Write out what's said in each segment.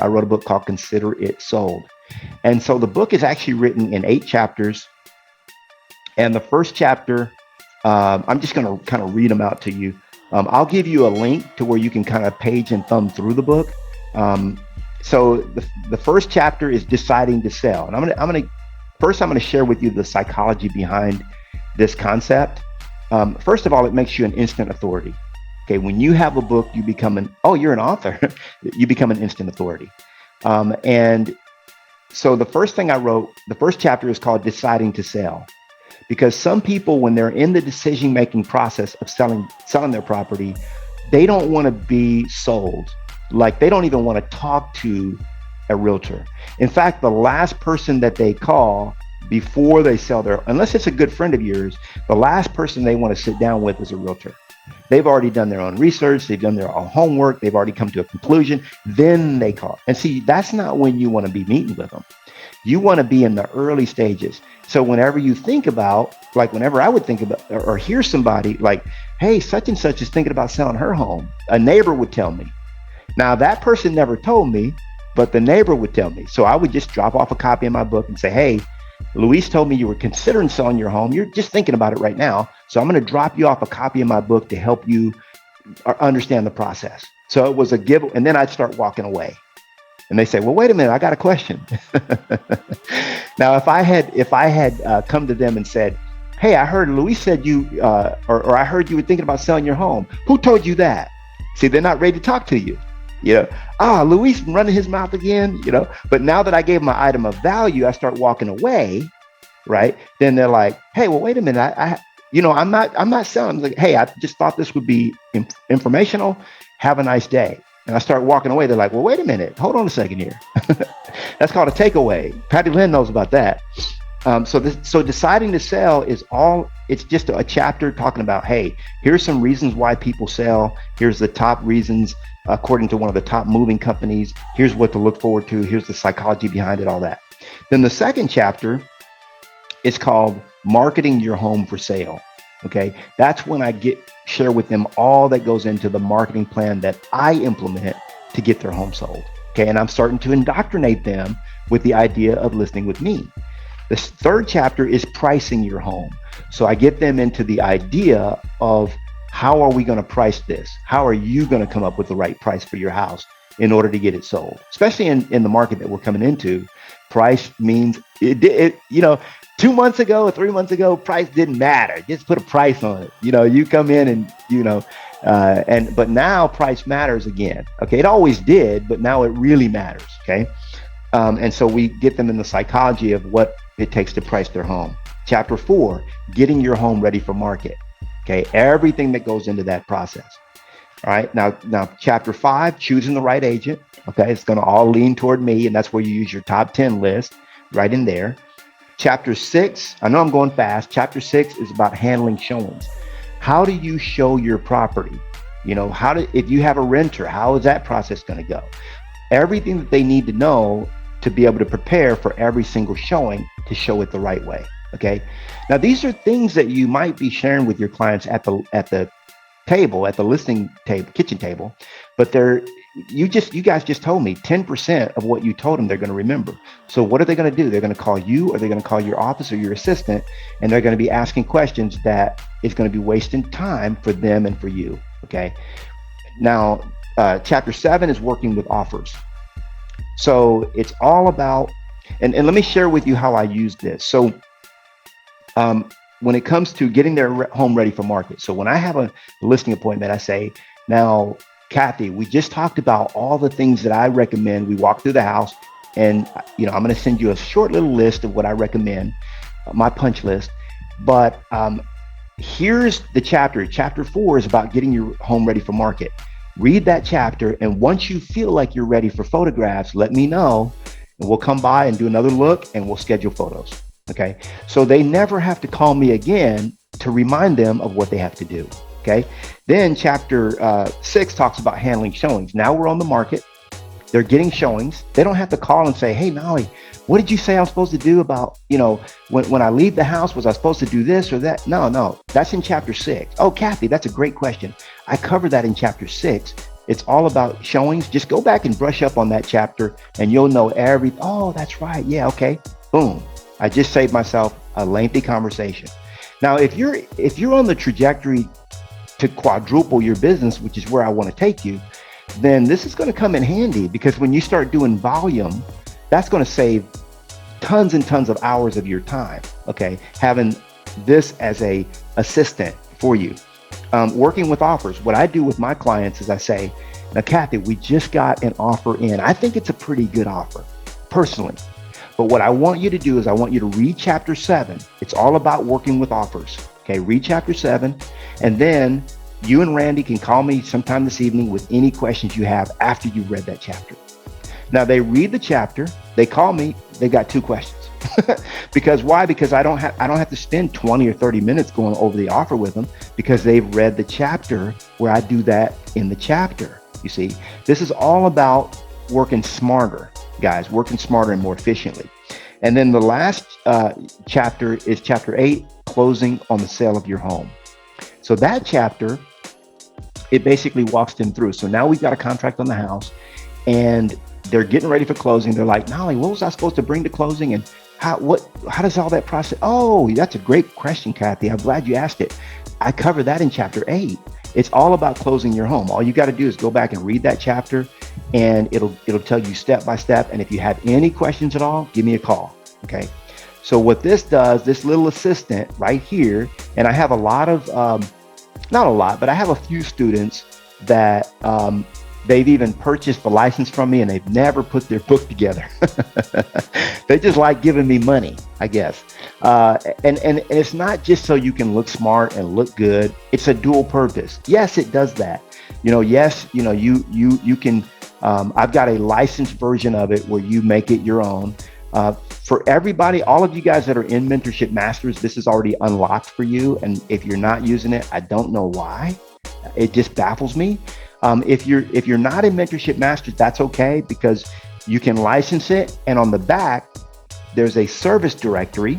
I wrote a book called Consider It Sold. And so the book is actually written in 8 chapters. And the first chapter, I'm just going to kind of read them out to you. I'll give you a link to where you can kind of page and thumb through the book. So the first chapter is deciding to sell. And I'm going to share with you the psychology behind this concept. First of all, it makes you an instant authority. Okay, when you have a book, you become you're an author. You become an instant authority. And so the first thing I wrote, the first chapter is called Deciding to Sell. Because some people, when they're in the decision-making process of selling their property, they don't want to be sold. Like they don't even want to talk to a realtor. In fact, the last person that they call before they sell unless it's a good friend of yours, the last person they want to sit down with is a realtor. They've already done their own research. They've done their own homework. They've already come to a conclusion. Then they call. And see, that's not when you want to be meeting with them. You want to be in the early stages. So whenever you think about, like whenever I would think about or hear somebody like, hey, such and such is thinking about selling her home, a neighbor would tell me. Now that person never told me, but the neighbor would tell me. So I would just drop off a copy of my book and say, hey, Luis told me you were considering selling your home. You're just thinking about it right now. So I'm going to drop you off a copy of my book to help you understand the process. So it was a give. And then I'd start walking away. And they say, well, wait a minute, I got a question. Now, if I had come to them and said, hey, I heard Luis said you, or I heard you were thinking about selling your home. Who told you that? See, they're not ready to talk to you. Luis running his mouth again, but now that I gave my item of value, I start walking away, right? Then they're like, hey, well, wait a minute. I'm not selling. I'm like, hey, I just thought this would be informational. Have a nice day. And I start walking away. They're like, well, wait a minute. Hold on a second here. That's called a takeaway. Patty Lynn knows about that. So deciding to sell it's just a chapter talking about, hey, here's some reasons why people sell. Here's the top reasons according to one of the top moving companies. Here's what to look forward to. Here's the psychology behind it, all that. Then the second chapter is called Marketing Your Home for Sale. Okay, that's when I share with them all that goes into the marketing plan that I implement to get their home sold. Okay, and I'm starting to indoctrinate them with the idea of listing with me. The third chapter is pricing your home. So I get them into the idea of how are we going to price this? How are you going to come up with the right price for your house in order to get it sold? Especially in the market that we're coming into, price means 2 months ago or 3 months ago, price didn't matter. Just put a price on it. You come in and but now price matters again. Okay, it always did, but now it really matters. Okay, and so we get them in the psychology of what it takes to price their home. Chapter 4, getting your home ready for market. Okay, everything that goes into that process. All right, now chapter 5, choosing the right agent. Okay, it's going to all lean toward me, and that's where you use your top 10 list right in there. Chapter 6, I know I'm going fast. Chapter 6 is about handling showings. How do you show your property? If you have a renter, how is that process going to go? Everything that they need to know to be able to prepare for every single showing to show it the right way. Okay. Now, these are things that you might be sharing with your clients at the table, at the listing table, kitchen table, but you guys just told me 10% of what you told them they're going to remember. So what are they going to do? They're going to call you, or they're going to call your office or your assistant, and they're going to be asking questions that is going to be wasting time for them and for you. Okay. Now, chapter 7 is working with offers. So it's all about, and let me share with you how I use this. So when it comes to getting their home ready for market. So when I have a listing appointment, I say, now, Kathy, we just talked about all the things that I recommend. We walk through the house, and I'm going to send you a short little list of what I recommend, my punch list. But here's the chapter. Chapter 4 is about getting your home ready for market. Read that chapter, and once you feel like you're ready for photographs, let me know, and we'll come by and do another look, and we'll schedule photos. Okay, so they never have to call me again to remind them of what they have to do. Okay, then chapter 6 talks about handling showings. Now we're on the market. They're getting showings. They don't have to call and say, hey, Nolly, what did you say I'm supposed to do about, when I leave the house, was I supposed to do this or that? No, that's in chapter 6. Oh, Kathy, that's a great question. I covered that in chapter 6. It's all about showings. Just go back and brush up on that chapter and you'll know oh, that's right. Yeah. Okay. Boom. I just saved myself a lengthy conversation. Now, if you're on the trajectory to quadruple your business, which is where I want to take you, then this is going to come in handy, because when you start doing volume, that's going to save tons and tons of hours of your time. Okay. Having this as a assistant for you. Working with offers. What I do with my clients is I say, now, Kathy, we just got an offer in. I think it's a pretty good offer, personally. But what I want you to do is I want you to read chapter 7. It's all about working with offers. Okay, read chapter 7. And then you and Randy can call me sometime this evening with any questions you have after you've read that chapter. Now, they read the chapter, they call me, they got 2 questions. Because why? Because I don't have to spend 20 or 30 minutes going over the offer with them, because they've read the chapter where I do that in the chapter. You see, this is all about working smarter, guys, working smarter and more efficiently. And then the last chapter is chapter 8, closing on the sale of your home. So that chapter, it basically walks them through. So now we've got a contract on the house and they're getting ready for closing. They're like, Nolly, what was I supposed to bring to closing? And how does all that process? Oh, that's a great question, Kathy. I'm glad you asked it. I cover that in chapter 8. It's all about closing your home. All you got to do is go back and read that chapter, and it'll tell you step by step. And if you have any questions at all, give me a call. Okay. So what this does, this little assistant right here, and I have a lot of, not a lot, but I have a few students that they've even purchased the license from me and they've never put their book together. They just like giving me money, I guess. And it's not just so you can look smart and look good. It's a dual purpose. Yes, it does that. Yes, you can, I've got a licensed version of it where you make it your own. For everybody, all of you guys that are in Mentorship Masters, this is already unlocked for you. And if you're not using it, I don't know why. It just baffles me. If you're not in Mentorship Masters, that's okay, because you can license it. And on the back, there's a service directory.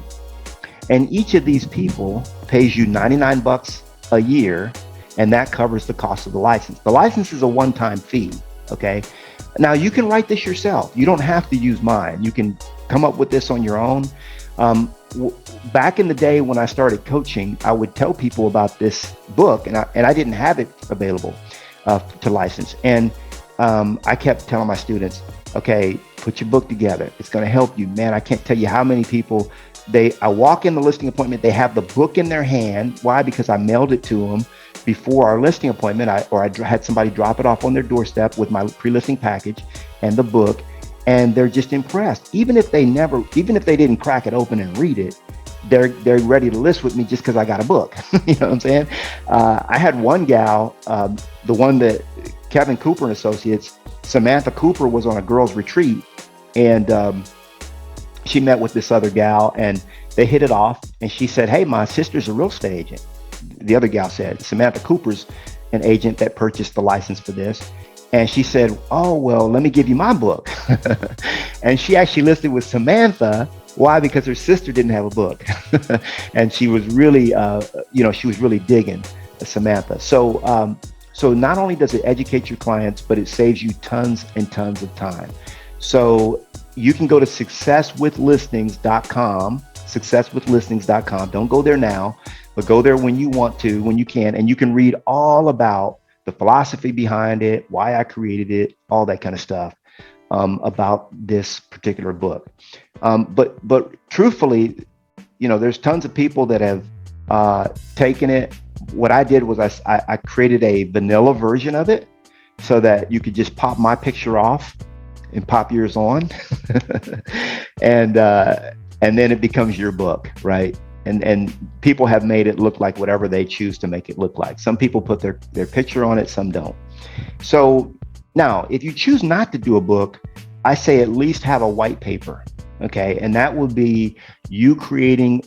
And each of these people pays you $99 a year. And that covers the cost of the license. The license is a one-time fee. Okay. Now you can write this yourself. You don't have to use mine. You can come up with this on your own. Back in the day when I started coaching, I would tell people about this book, and I didn't have it available to license. And I kept telling my students, okay, put your book together. It's going to help you, man. I can't tell you how many people I walk in the listing appointment, they have the book in their hand. Why? Because I mailed it to them before our listing appointment, I had somebody drop it off on their doorstep with my pre-listing package and the book, and they're just impressed. Even if they didn't crack it open and read it, they're ready to list with me just because I got a book. You know what I'm saying? I had one gal, the one that Kevin Cooper and Associates, Samantha Cooper, was on a girls' retreat, and she met with this other gal, and they hit it off. And she said, "Hey, my sister's a real estate agent." The other gal said, Samantha Cooper's an agent that purchased the license for this. And she said, "Oh, well, let me give you my book." And she actually listed with Samantha. Why? Because her sister didn't have a book. And she was really, she was really digging Samantha. So not only does it educate your clients, but it saves you tons and tons of time. So you can go to successwithlistings.com, successwithlistings.com. Don't go there now, but go there when you want to, when you can, and you can read all about the philosophy behind it, why I created it, all that kind of stuff about this particular book. But truthfully, there's tons of people that have taken it. What I did was I created a vanilla version of it so that you could just pop my picture off and pop yours on, and then it becomes your book, right? And people have made it look like whatever they choose to make it look like. Some people put their picture on it, some don't. So now, if you choose not to do a book, I say at least have a white paper, okay? And that would be you creating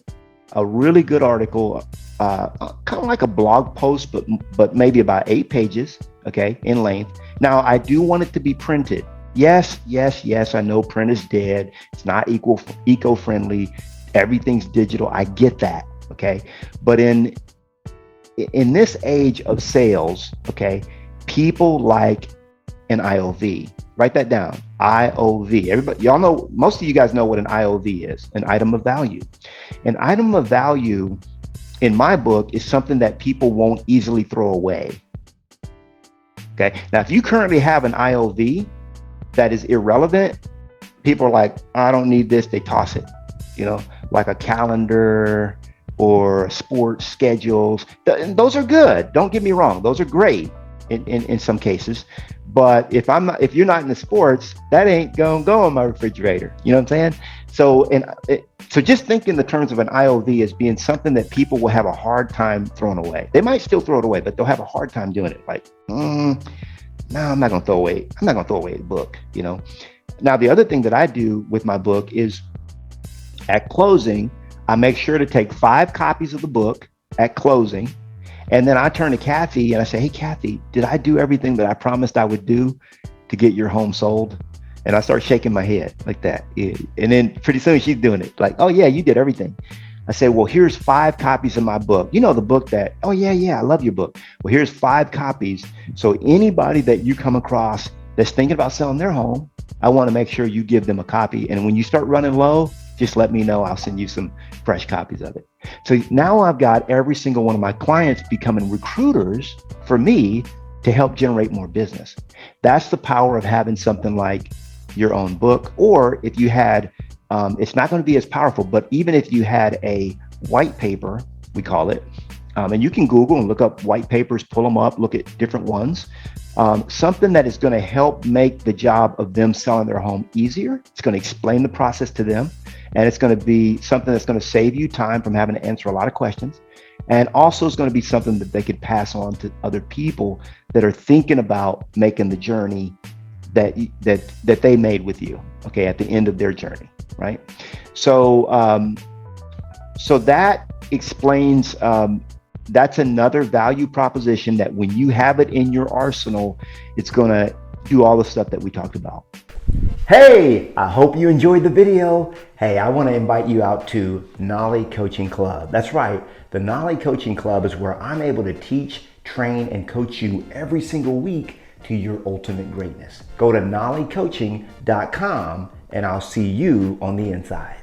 a really good article, kind of like a blog post, but maybe about 8 pages, okay, in length. Now, I do want it to be printed. Yes, I know print is dead. It's not eco-friendly. Everything's digital. I get that, okay? But in this age of sales, okay, People like an IOV. Write that down. IOV. Everybody, y'all know, most of you guys know what an IOV is, an item of value. An item of value in my book is something that people won't easily throw away. Okay. Now, if you currently have an IOV that is irrelevant, people are like, I don't need this. They toss it, like a calendar or sports schedules. Those are good. Don't get me wrong. Those are great in some cases. But if you're not in the sports, that ain't gonna go on my refrigerator. You know what I'm saying? So just think in the terms of an IOV as being something that people will have a hard time throwing away. They might still throw it away, but they'll have a hard time doing it. Like, no, I'm not gonna throw away the book. Now, the other thing that I do with my book is at closing, I make sure to take 5 copies of the book at closing. And then I turn to Kathy and I say, hey, Kathy, did I do everything that I promised I would do to get your home sold? And I start shaking my head like that. And then pretty soon she's doing it like, oh, yeah, you did everything. I say, well, here's 5 copies of my book. The book that, oh, yeah, I love your book. Well, here's 5 copies. So anybody that you come across that's thinking about selling their home, I want to make sure you give them a copy. And when you start running low, just let me know. I'll send you some fresh copies of it. So now I've got every single one of my clients becoming recruiters for me to help generate more business. That's the power of having something like your own book. Or if you had, it's not going to be as powerful, but even if you had a white paper, we call it, and you can Google and look up white papers, pull them up, look at different ones. Something that is going to help make the job of them selling their home easier. It's going to explain the process to them. And it's going to be something that's going to save you time from having to answer a lot of questions. And also it's going to be something that they could pass on to other people that are thinking about making the journey that they made with you, okay, at the end of their journey, right? So that explains, that's another value proposition that when you have it in your arsenal, it's going to do all the stuff that we talked about. Hey, I hope you enjoyed the video. Hey, I want to invite you out to Knolly Coaching Club. That's right. The Knolly Coaching Club is where I'm able to teach, train, and coach you every single week to your ultimate greatness. Go to knollycoaching.com and I'll see you on the inside.